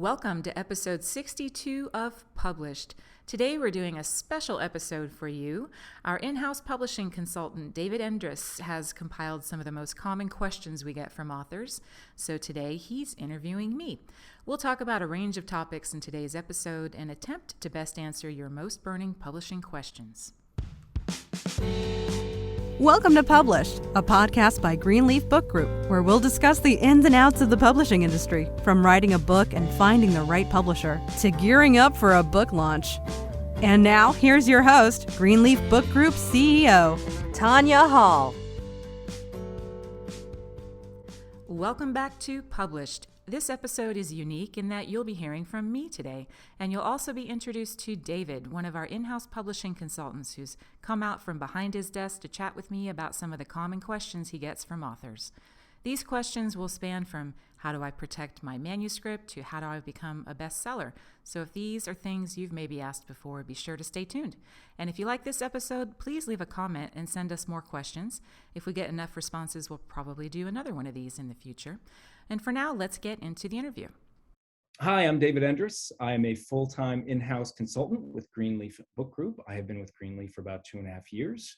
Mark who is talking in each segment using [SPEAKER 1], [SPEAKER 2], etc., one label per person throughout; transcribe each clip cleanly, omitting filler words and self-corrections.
[SPEAKER 1] Welcome to episode 62 of Published. Today we're doing a special episode for you. Our in-house publishing consultant, David Endris, has compiled some of the most common questions we get from authors. So today he's interviewing me. We'll talk about a range of topics in today's episode and attempt to best answer your most burning publishing questions.
[SPEAKER 2] Welcome to Published, a podcast by Greenleaf Book Group, where we'll discuss the ins and outs of the publishing industry, from writing a book and finding the right publisher to gearing up for a book launch. And now, here's your host, Greenleaf Book Group CEO, Tanya Hall.
[SPEAKER 1] Welcome back to Published. This episode is unique in that you'll be hearing from me today, and you'll also be introduced to David, one of our in-house publishing consultants who's come out from behind his desk to chat with me about some of the common questions he gets from authors. These questions will span from how do I protect my manuscript to how do I become a bestseller. So if these are things you've maybe asked before, be sure to stay tuned. And if you like this episode, please leave a comment and send us more questions. If we get enough responses, we'll probably do another one of these in the future. And for now, let's get into the interview.
[SPEAKER 3] Hi, I'm David Endris. I am a full-time in-house consultant with Greenleaf Book Group. I have been with Greenleaf for about 2.5 years.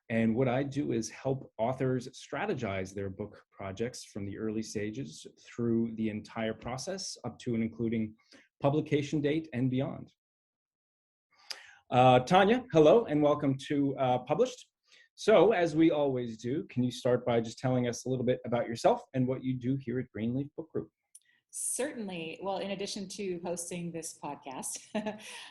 [SPEAKER 3] And what I do is help authors strategize their book projects from the early stages through the entire process up to and including publication date and beyond. Tanya, hello and welcome to Published. So as we always do, can you start by just telling us a little bit about yourself and what you do here at Greenleaf Book Group?
[SPEAKER 4] Certainly. Well, in addition to hosting this podcast,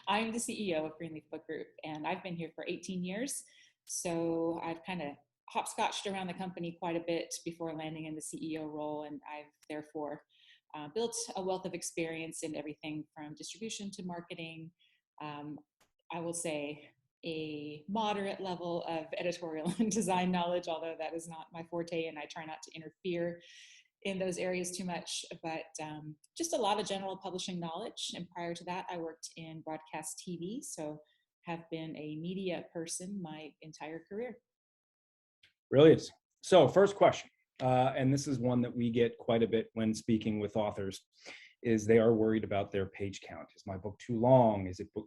[SPEAKER 4] I'm the CEO of Greenleaf Book Group, and I've been here for 18 years. So I've kind of hopscotched around the company quite a bit before landing in the CEO role, and I've therefore built a wealth of experience in everything from distribution to marketing. I will say a moderate level of editorial and design knowledge, although that is not my forte, and I try not to interfere in those areas too much, but just a lot of general publishing knowledge. And prior to that, I worked in broadcast TV, so have been a media person my entire career.
[SPEAKER 3] Brilliant. So first question, and this is one that we get quite a bit when speaking with authors, is they are worried about their page count. Is my book too long?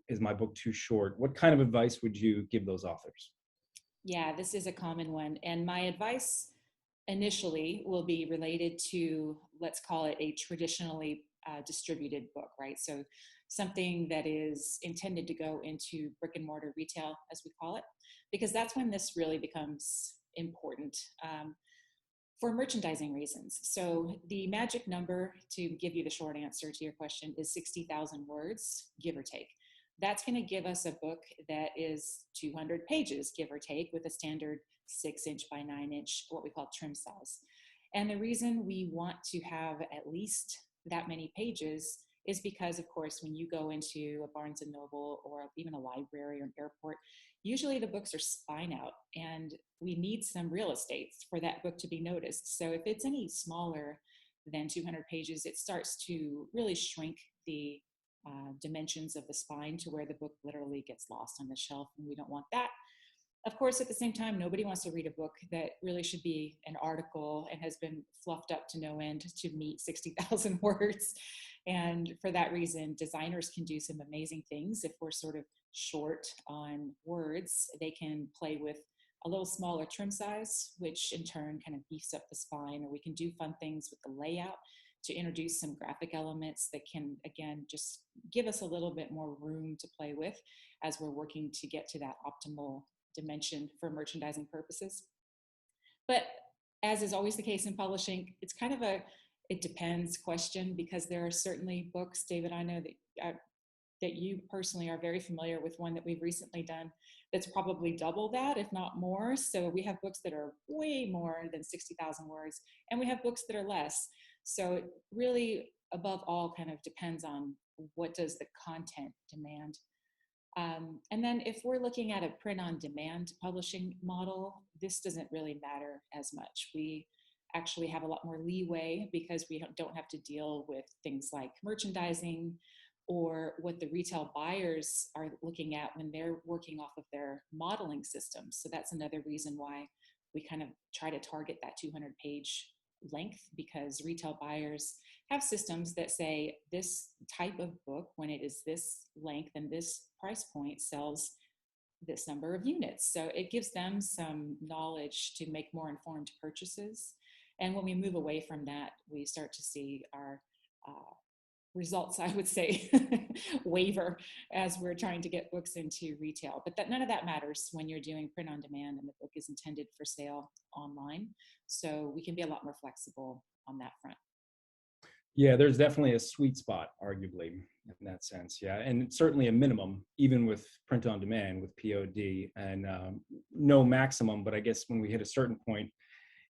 [SPEAKER 3] Is my book too short? What kind of advice would you give those authors?
[SPEAKER 4] Yeah, this is a common one. And my advice initially will be related to, let's call it a traditionally distributed book, right? So something that is intended to go into brick and mortar retail, as we call it, because that's when this really becomes important for merchandising reasons. So the magic number, to give you the short answer to your question, is 60,000 words, give or take. That's going to give us a book that is 200 pages, give or take, with a standard 6-inch by 9-inch, what we call trim size. And the reason we want to have at least that many pages is because, of course, when you go into a Barnes and Noble or even a library or an airport, usually the books are spine out, and we need some real estate for that book to be noticed. So if it's any smaller than 200 pages, it starts to really shrink the dimensions of the spine to where the book literally gets lost on the shelf, and we don't want that. Of course, at the same time, nobody wants to read a book that really should be an article and has been fluffed up to no end to meet 60,000 words. And for that reason, designers can do some amazing things. If we're sort of short on words, they can play with a little smaller trim size, which in turn kind of beefs up the spine, or we can do fun things with the layout to introduce some graphic elements that can, again, just give us a little bit more room to play with as we're working to get to that optimal dimension for merchandising purposes. But as is always the case in publishing, it's kind of it depends question, because there are certainly books, David, I know that you personally are very familiar with one that we've recently done that's probably double that, if not more. So we have books that are way more than 60,000 words, and we have books that are less. So it really, above all, kind of depends on what does the content demand. And then if we're looking at a print-on-demand publishing model, this doesn't really matter as much. We actually have a lot more leeway because we don't have to deal with things like merchandising or what the retail buyers are looking at when they're working off of their modeling systems. So that's another reason why we kind of try to target that 200-page length, because retail buyers have systems that say this type of book, when it is this length and this price point, sells this number of units. So it gives them some knowledge to make more informed purchases. And when we move away from that, we start to see our results, I would say, waver as we're trying to get books into retail. But none of that matters when you're doing print on demand and the book is intended for sale online. So we can be a lot more flexible on that front.
[SPEAKER 3] Yeah, there's definitely a sweet spot, arguably, in that sense. Yeah, and certainly a minimum, even with print on demand, with POD, and no maximum. But I guess when we hit a certain point,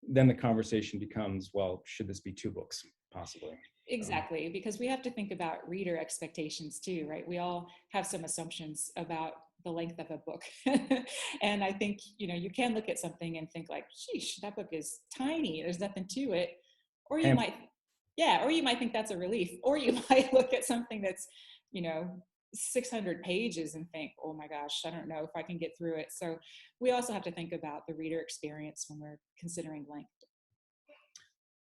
[SPEAKER 3] then the conversation becomes, well, should this be 2 books, possibly?
[SPEAKER 4] Exactly, because we have to think about reader expectations too, right? We all have some assumptions about the length of a book. And I think, you can look at something and think like, sheesh, that book is tiny, there's nothing to it. Or you might, or you might think that's a relief. Or you might look at something that's, 600 pages and think, oh my gosh, I don't know if I can get through it. So we also have to think about the reader experience when we're considering length.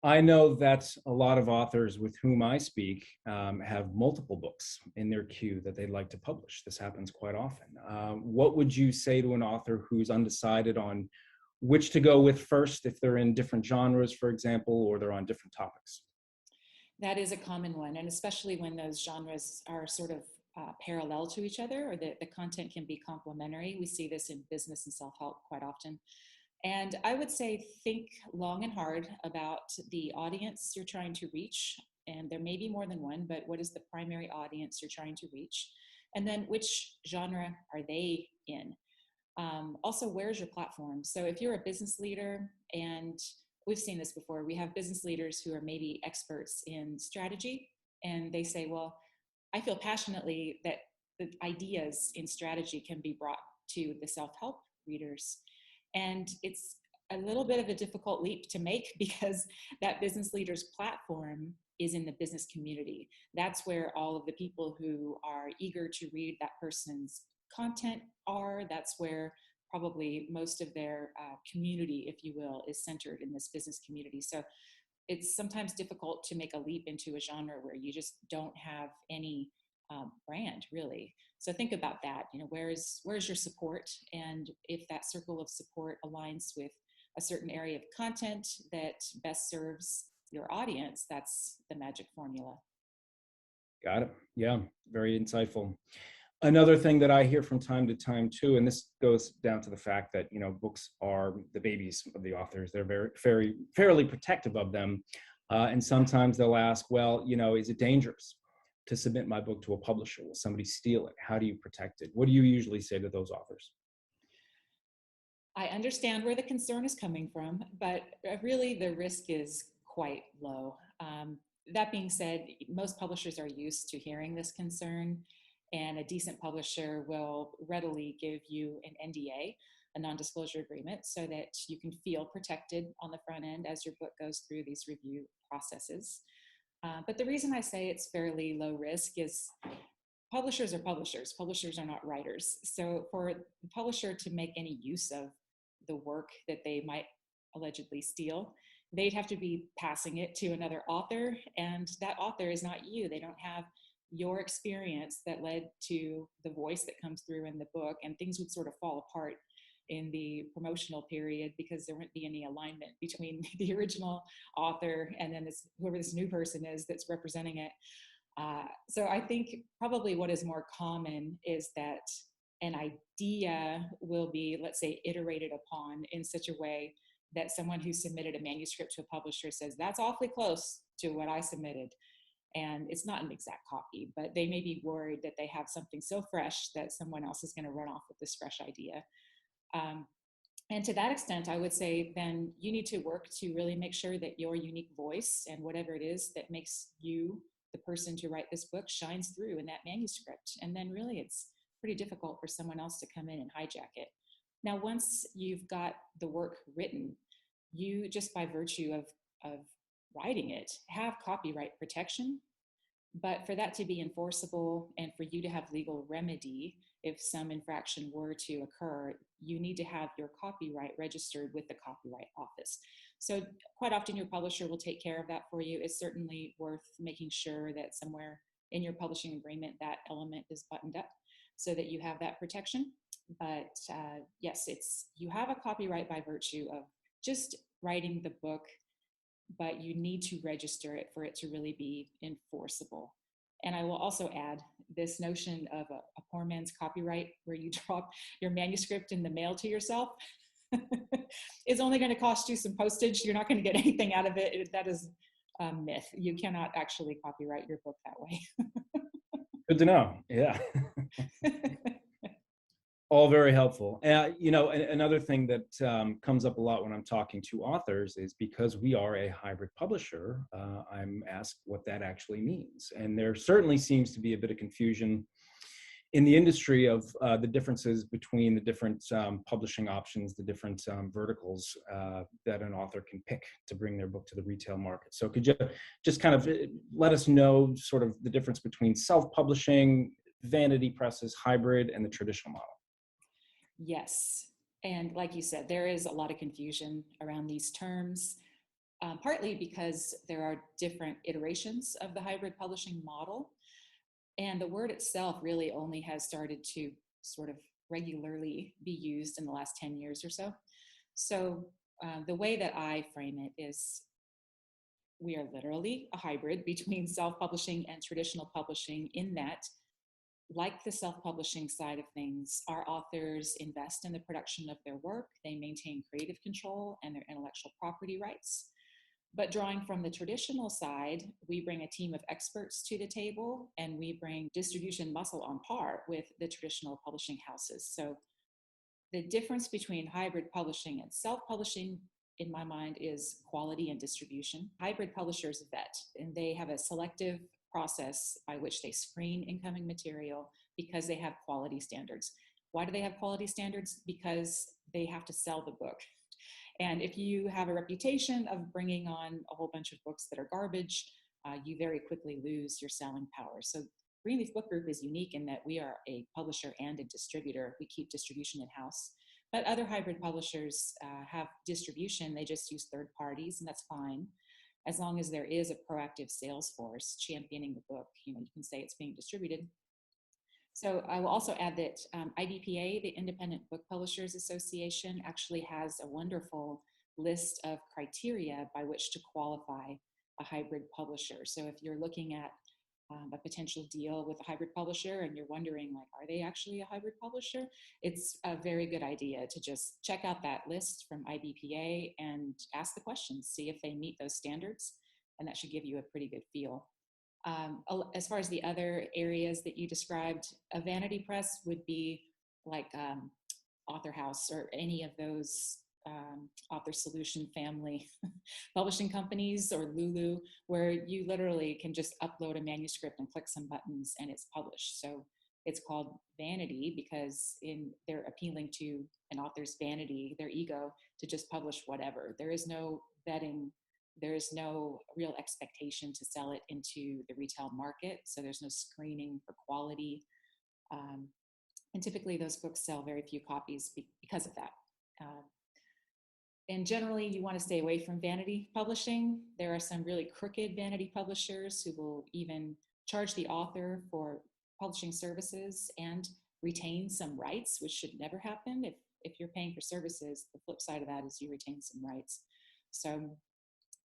[SPEAKER 3] I know that a lot of authors with whom I speak have multiple books in their queue that they'd like to publish. This happens quite often. What would you say to an author who's undecided on which to go with first, if they're in different genres, for example, or they're on different topics?
[SPEAKER 4] That is a common one, and especially when those genres are sort of parallel to each other, or the content can be complementary. We see this in business and self-help quite often. And I would say think long and hard about the audience you're trying to reach. And there may be more than one, but what is the primary audience you're trying to reach? And then which genre are they in? Also, where's your platform? So if you're a business leader, and we've seen this before, we have business leaders who are maybe experts in strategy, and they say, well, I feel passionately that the ideas in strategy can be brought to the self-help readers. And it's a little bit of a difficult leap to make, because that business leader's platform is in the business community. That's where all of the people who are eager to read that person's content are. That's where probably most of their community, if you will, is centered in this business community. So it's sometimes difficult to make a leap into a genre where you just don't have any brand, really. So think about that. Where's your support? And if that circle of support aligns with a certain area of content that best serves your audience, that's the magic formula.
[SPEAKER 3] Got it. Yeah, very insightful. Another thing that I hear from time to time too, and this goes down to the fact that books are the babies of the authors. They're fairly protective of them, and sometimes they'll ask, well, is it dangerous to submit my book to a publisher? Will somebody steal it? How do you protect it? What do you usually say to those authors?
[SPEAKER 4] I understand where the concern is coming from, but really the risk is quite low. That being said, most publishers are used to hearing this concern, and a decent publisher will readily give you an NDA, a non-disclosure agreement, so that you can feel protected on the front end as your book goes through these review processes. But the reason I say it's fairly low risk is publishers are publishers. Publishers are not writers. So for the publisher to make any use of the work that they might allegedly steal, they'd have to be passing it to another author, and that author is not you. They don't have your experience that led to the voice that comes through in the book, and things would sort of fall apart in the promotional period because there wouldn't be any alignment between the original author and then whoever this new person is that's representing it. So I think probably what is more common is that an idea will be, let's say, iterated upon in such a way that someone who submitted a manuscript to a publisher says, that's awfully close to what I submitted. And it's not an exact copy, but they may be worried that they have something so fresh that someone else is going to run off with this fresh idea. And to that extent, I would say then you need to work to really make sure that your unique voice and whatever it is that makes you the person to write this book shines through in that manuscript. And then really it's pretty difficult for someone else to come in and hijack it. Now, once you've got the work written, you just by virtue of writing it have copyright protection. But for that to be enforceable and for you to have legal remedy, if some infraction were to occur, you need to have your copyright registered with the Copyright Office. So quite often your publisher will take care of that for you. It's certainly worth making sure that somewhere in your publishing agreement that element is buttoned up so that you have that protection. But yes, you have a copyright by virtue of just writing the book, but you need to register it for it to really be enforceable. And I will also add this notion of a poor man's copyright, where you drop your manuscript in the mail to yourself, is only going to cost you some postage. You're not going to get anything out of it. That is a myth. You cannot actually copyright your book that way.
[SPEAKER 3] Good to know. Yeah. All very helpful. Another thing that comes up a lot when I'm talking to authors is, because we are a hybrid publisher, I'm asked what that actually means. And there certainly seems to be a bit of confusion in the industry of the differences between the different publishing options, the different verticals that an author can pick to bring their book to the retail market. So could you just kind of let us know sort of the difference between self-publishing, vanity presses, hybrid, and the traditional model?
[SPEAKER 4] Yes. And like you said, there is a lot of confusion around these terms, partly because there are different iterations of the hybrid publishing model. And the word itself really only has started to sort of regularly be used in the last 10 years or so. So the way that I frame it is, we are literally a hybrid between self-publishing and traditional publishing, in that, like the self-publishing side of things, our authors invest in the production of their work. They maintain creative control and their intellectual property rights. But drawing from the traditional side, we bring a team of experts to the table, and we bring distribution muscle on par with the traditional publishing houses. So the difference between hybrid publishing and self-publishing, in my mind, is quality and distribution. Hybrid publishers vet, and they have a selective process by which they screen incoming material because they have quality standards. Why do they have quality standards? Because they have to sell the book. And if you have a reputation of bringing on a whole bunch of books that are garbage, you very quickly lose your selling power. So Greenleaf Book Group is unique in that we are a publisher and a distributor. We keep distribution in-house. But other hybrid publishers have distribution. They just use third parties, and that's fine, as long as there is a proactive sales force championing the book. You can say it's being distributed. So I will also add that IBPA, the Independent Book Publishers Association, actually has a wonderful list of criteria by which to qualify a hybrid publisher. So if you're looking at a potential deal with a hybrid publisher and you're wondering, like, are they actually a hybrid publisher? It's a very good idea to just check out that list from IBPA and ask the questions, see if they meet those standards, and that should give you a pretty good feel. As far as the other areas that you described, a vanity press would be like Author House or any of those Author Solution family publishing companies, or Lulu, where you literally can just upload a manuscript and click some buttons and it's published. So it's called vanity because they're appealing to an author's vanity, their ego, to just publish whatever. There is no vetting. There is no real expectation to sell it into the retail market. So there's no screening for quality. And typically those books sell very few copies because of that. And generally you want to stay away from vanity publishing. There are some really crooked vanity publishers who will even charge the author for publishing services and retain some rights, which should never happen. If you're paying for services, the flip side of that is you retain some rights. So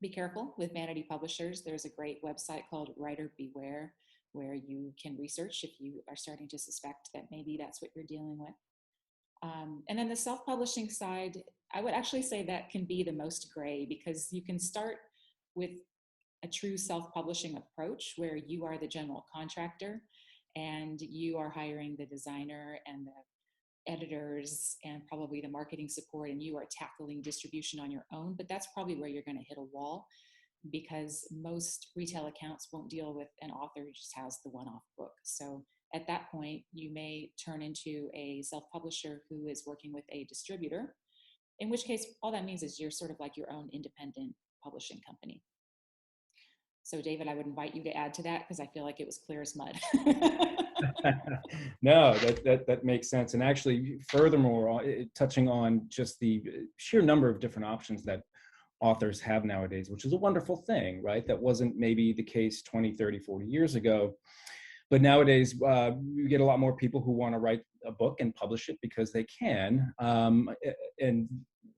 [SPEAKER 4] be careful with vanity publishers. There's a great website called Writer Beware, where you can research if you are starting to suspect that maybe that's what you're dealing with. And then the self-publishing side, I would actually say that can be the most gray, because you can start with a true self-publishing approach where you are the general contractor and you are hiring the designer and the editors and probably the marketing support, and you are tackling distribution on your own. But that's probably where you're going to hit a wall, because most retail accounts won't deal with an author who just has the one-off book. So at that point, you may turn into a self-publisher who is working with a distributor, in which case all that means is you're sort of like your own independent publishing company. So David, I would invite you to add to that, because I feel like it was clear as mud.
[SPEAKER 3] No, that makes sense. And actually, furthermore, touching on just the sheer number of different options that authors have nowadays, which is a wonderful thing, right? That wasn't maybe the case 20, 30, 40 years ago. But nowadays, you get a lot more people who want to write a book and publish it because they can. And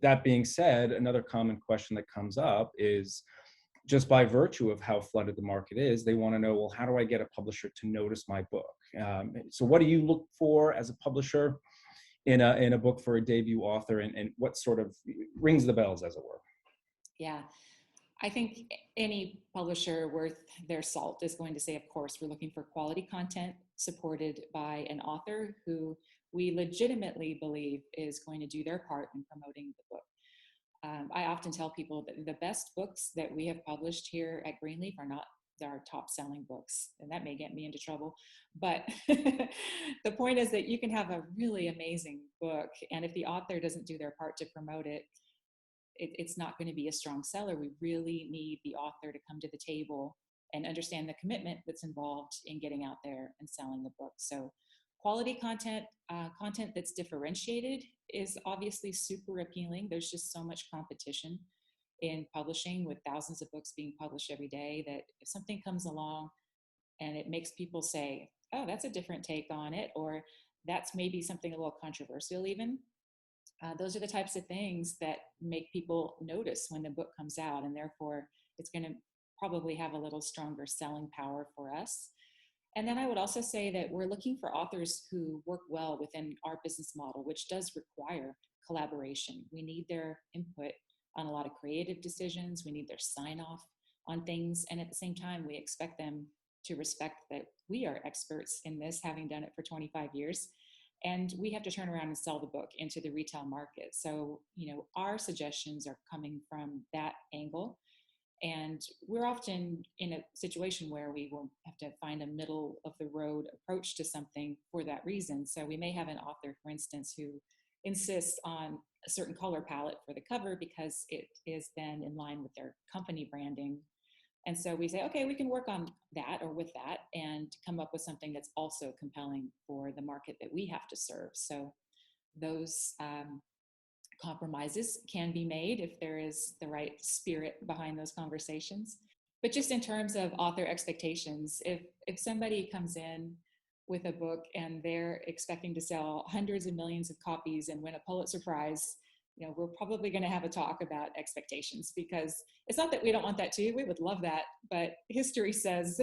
[SPEAKER 3] that being said, another common question that comes up is, just by virtue of how flooded the market is, they want to know, well, how do I get a publisher to notice my book? So what do you look for as a publisher in a book for a debut author, and what sort of rings the bells, as it were?
[SPEAKER 4] Yeah, I think any publisher worth their salt is going to say, of course, we're looking for quality content supported by an author who we legitimately believe is going to do their part in promoting the book. I often tell people that the best books that we have published here at Greenleaf are not our top selling books, and that may get me into trouble. But the point is that you can have a really amazing book, and if the author doesn't do their part to promote it, it's not going to be a strong seller. We really need the author to come to the table and understand the commitment that's involved in getting out there and selling the book. So quality content, content that's differentiated is obviously super appealing. There's just so much competition in publishing, with thousands of books being published every day, that if something comes along and it makes people say, oh, that's a different take on it, or that's maybe something a little controversial even, those are the types of things that make people notice when the book comes out, and therefore it's going to probably have a little stronger selling power for us. And then I would also say that we're looking for authors who work well within our business model, which does require collaboration. We need their input on a lot of creative decisions. We need their sign off on things. And at the same time, we expect them to respect that we are experts in this, having done it for 25 years. And we have to turn around and sell the book into the retail market. So, our suggestions are coming from that angle. And we're often in a situation where we will have to find a middle of the road approach to something for that reason. So we may have an author, for instance, who insists on a certain color palette for the cover because it is then in line with their company branding. And so we say, okay, we can work on that or with that and come up with something that's also compelling for the market that we have to serve. So those compromises can be made if there is the right spirit behind those conversations. But just in terms of author expectations, if somebody comes in with a book and they're expecting to sell hundreds of millions of copies and win a Pulitzer Prize, we're probably going to have a talk about expectations, because it's not that we don't want that too. We would love that, but history says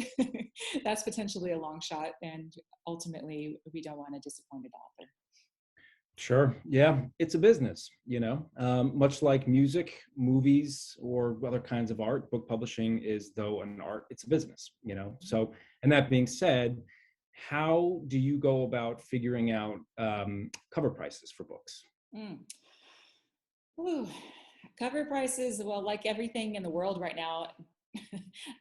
[SPEAKER 4] that's potentially a long shot, and ultimately we don't want a disappointed author.
[SPEAKER 3] Sure. Yeah, it's a business, much like music, movies, or other kinds of art. Book publishing is, though an art, it's a business, So, and that being said, how do you go about figuring out cover prices for books?
[SPEAKER 4] Ooh, cover prices, well, like everything in the world right now,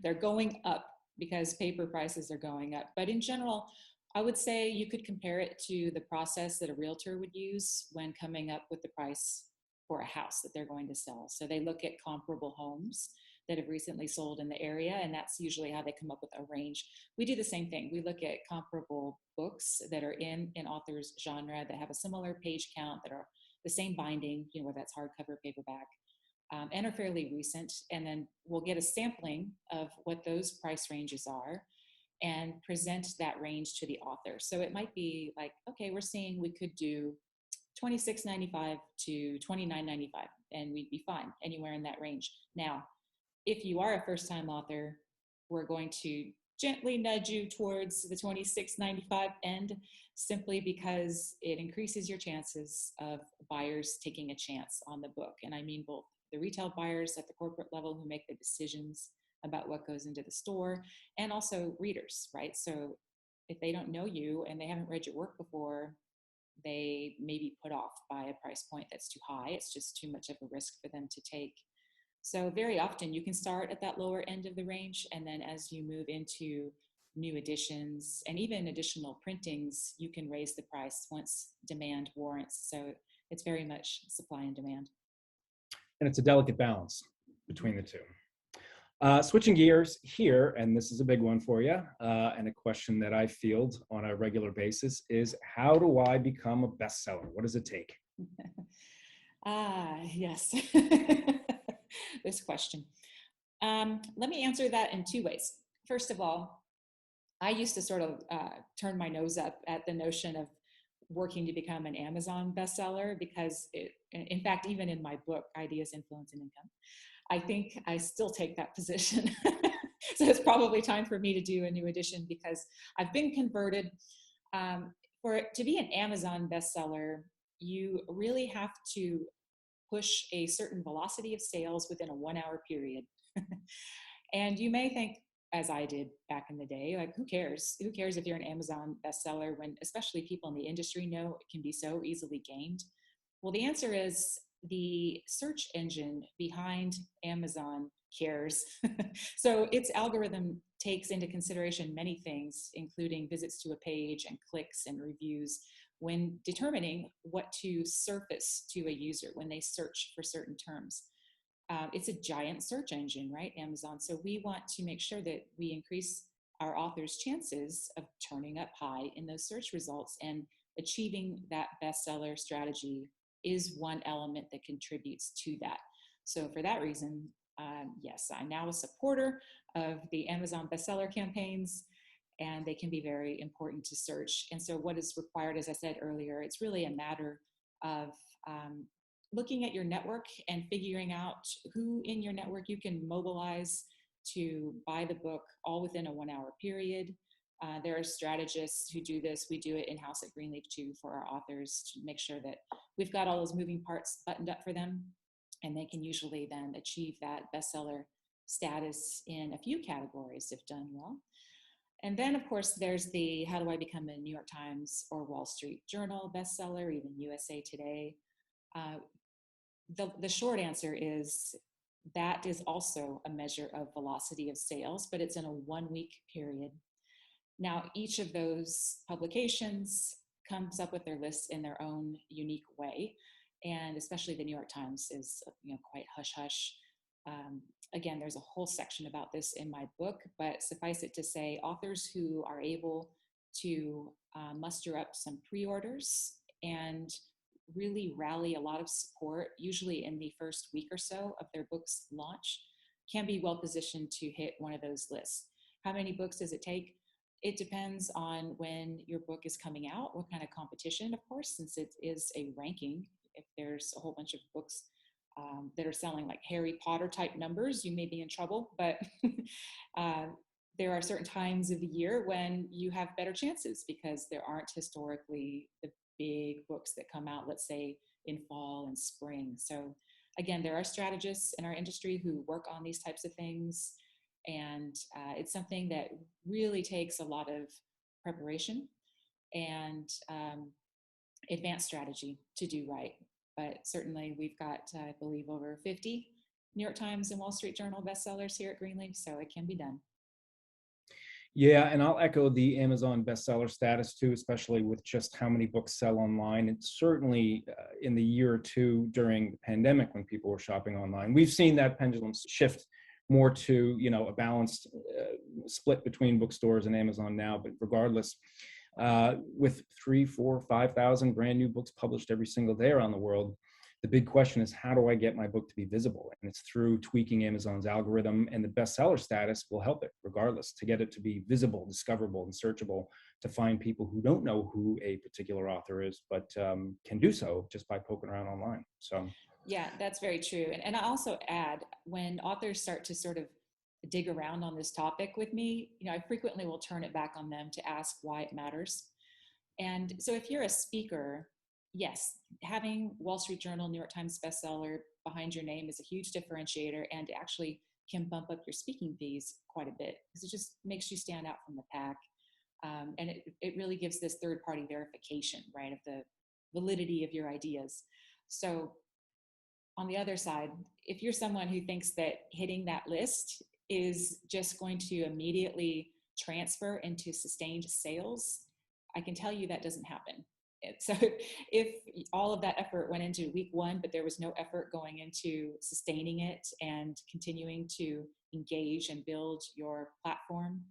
[SPEAKER 4] they're going up because paper prices are going up. But in general, I would say you could compare it to the process that a realtor would use when coming up with the price for a house that they're going to sell. So they look at comparable homes that have recently sold in the area, and that's usually how they come up with a range. We do the same thing. We look at comparable books that are in an author's genre, that have a similar page count, that are the same binding, whether that's hardcover, paperback, and are fairly recent. And then we'll get a sampling of what those price ranges are and present that range to the author. So it might be like, okay, we're seeing we could do $26.95 to $29.95, and we'd be fine anywhere in that range. Now, if you are a first-time author, we're going to gently nudge you towards the $26.95 end, simply because it increases your chances of buyers taking a chance on the book. And I mean both the retail buyers at the corporate level who make the decisions about what goes into the store, and also readers, right? So if they don't know you and they haven't read your work before, they may be put off by a price point that's too high. It's just too much of a risk for them to take. So very often you can start at that lower end of the range, and then as you move into new editions and even additional printings, you can raise the price once demand warrants. So it's very much supply and demand.
[SPEAKER 3] And it's a delicate balance between the two. Switching gears here, and this is a big one for you, and a question that I field on a regular basis is, how do I become a bestseller? What does it take?
[SPEAKER 4] Yes. this question. Let me answer that in two ways. First of all, I used to sort of turn my nose up at the notion of working to become an Amazon bestseller because in fact, even in my book, Ideas, Influence, and Income, I think I still take that position. So it's probably time for me to do a new edition because I've been converted. For it to be an Amazon bestseller, you really have to push a certain velocity of sales within a 1 hour period. And you may think, as I did back in the day, like, who cares? Who cares if you're an Amazon bestseller when especially people in the industry know it can be so easily gained? Well, the answer is the search engine behind Amazon cares. So its algorithm takes into consideration many things, including visits to a page and clicks and reviews, when determining what to surface to a user when they search for certain terms. It's a giant search engine, right, Amazon? So we want to make sure that we increase our authors' chances of turning up high in those search results, and achieving that bestseller strategy is one element that contributes to that. So for that reason, yes, I'm now a supporter of the Amazon bestseller campaigns, and they can be very important to search. And so what is required, as I said earlier, it's really a matter of looking at your network and figuring out who in your network you can mobilize to buy the book all within a 1 hour period. There are strategists who do this. We do it in-house at Greenleaf too for our authors to make sure that we've got all those moving parts buttoned up for them, and they can usually then achieve that bestseller status in a few categories if done well. And then, of course, there's the how do I become a New York Times or Wall Street Journal bestseller, even USA Today. The short answer is that is also a measure of velocity of sales, but it's in a 1 week period. Now, each of those publications comes up with their lists in their own unique way, and especially the New York Times is quite hush hush. Again, there's a whole section about this in my book, but suffice it to say, authors who are able to muster up some pre-orders and really rally a lot of support, usually in the first week or so of their book's launch, can be well positioned to hit one of those lists. How many books does it take? It depends on when your book is coming out, what kind of competition, of course, since it is a ranking. If there's a whole bunch of books that are selling like Harry Potter type numbers, you may be in trouble, but there are certain times of the year when you have better chances because there aren't historically the big books that come out, let's say, in fall and spring. So again, there are strategists in our industry who work on these types of things, and it's something that really takes a lot of preparation and advanced strategy to do right. But certainly we've got, I believe, over 50 New York Times and Wall Street Journal bestsellers here at Greenleaf, so it can be done.
[SPEAKER 3] Yeah, and I'll echo the Amazon bestseller status too, especially with just how many books sell online. It's certainly in the year or two during the pandemic when people were shopping online, we've seen that pendulum shift more to a balanced split between bookstores and Amazon now. But regardless, with 3, 4, 5,000 brand new books published every single day around the world, the big question is, how do I get my book to be visible? And it's through tweaking Amazon's algorithm, and the bestseller status will help it regardless, to get it to be visible, discoverable, and searchable, to find people who don't know who a particular author is, but can do so just by poking around online. So
[SPEAKER 4] yeah, that's very true. And I also add, when authors start to sort of dig around on this topic with me, I frequently will turn it back on them to ask why it matters. And so if you're a speaker, yes, having Wall Street Journal, New York Times bestseller behind your name is a huge differentiator, and actually can bump up your speaking fees quite a bit because it just makes you stand out from the pack. And it really gives this third-party verification, right, of the validity of your ideas. So on the other side, if you're someone who thinks that hitting that list is just going to immediately transfer into sustained sales, I can tell you that doesn't happen. So if all of that effort went into week one, but there was no effort going into sustaining it and continuing to engage and build your platform,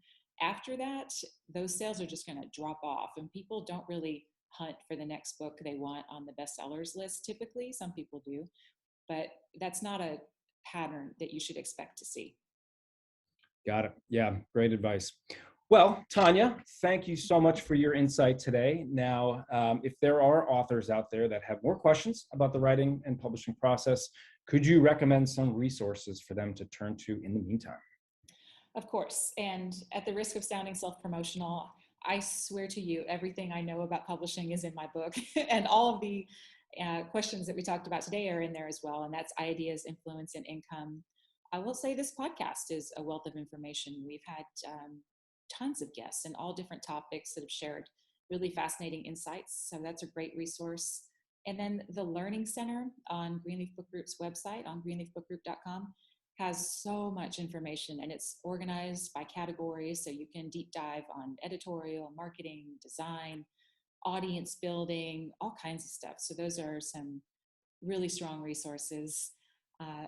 [SPEAKER 4] after that, those sales are just going to drop off. And people don't really hunt for the next book they want on the bestsellers list typically. Some people do, but that's not a pattern that you should expect to see.
[SPEAKER 3] Got it. Yeah, great advice. Well, Tanya, thank you so much for your insight today. Now, if there are authors out there that have more questions about the writing and publishing process, could you recommend some resources for them to turn to in the meantime?
[SPEAKER 4] Of course. And at the risk of sounding self-promotional, I swear to you, everything I know about publishing is in my book. And all of the questions that we talked about today are in there as well. And that's ideas, influence, and income. I will say this podcast is a wealth of information. We've had tons of guests in all different topics that have shared really fascinating insights. So that's a great resource. And then the Learning Center on Greenleaf Book Group's website, on greenleafbookgroup.com, has so much information, and it's organized by categories. So you can deep dive on editorial, marketing, design, audience building, all kinds of stuff. So those are some really strong resources.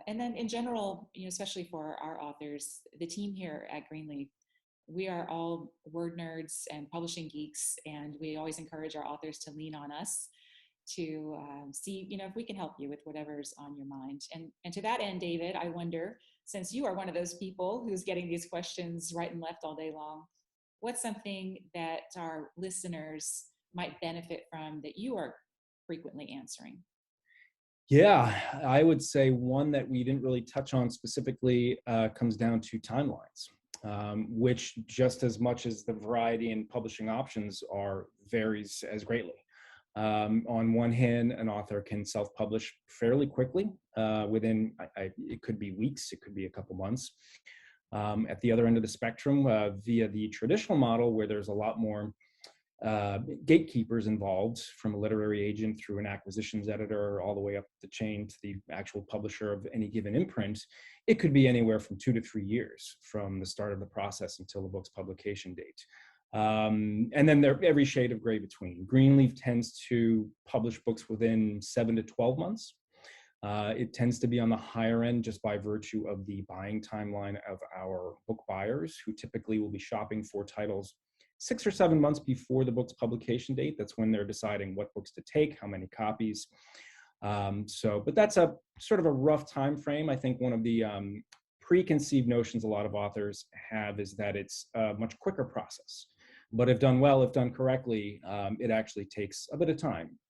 [SPEAKER 4] And then in general, especially for our authors, the team here at Greenleaf, we are all word nerds and publishing geeks, and we always encourage our authors to lean on us to see, if we can help you with whatever's on your mind. And to that end, David, I wonder, since you are one of those people who's getting these questions right and left all day long, what's something that our listeners might benefit from that you are frequently answering?
[SPEAKER 3] Yeah, I would say one that we didn't really touch on specifically comes down to timelines, which just as much as the variety in publishing options varies as greatly. On one hand, an author can self-publish fairly quickly within, it could be weeks, it could be a couple months. At the other end of the spectrum, via the traditional model where there's a lot more gatekeepers involved, from a literary agent through an acquisitions editor all the way up the chain to the actual publisher of any given imprint, it could be anywhere from 2 to 3 years from the start of the process until the book's publication date. And then every shade of gray between. Greenleaf tends to publish books within 7 to 12 months. It tends to be on the higher end just by virtue of the buying timeline of our book buyers, who typically will be shopping for titles 6 or 7 months before the book's publication date. That's when they're deciding what books to take, how many copies. But that's a sort of a rough time frame. I think one of the preconceived notions a lot of authors have is that it's a much quicker process. But if done well, if done correctly, it actually takes a bit of time.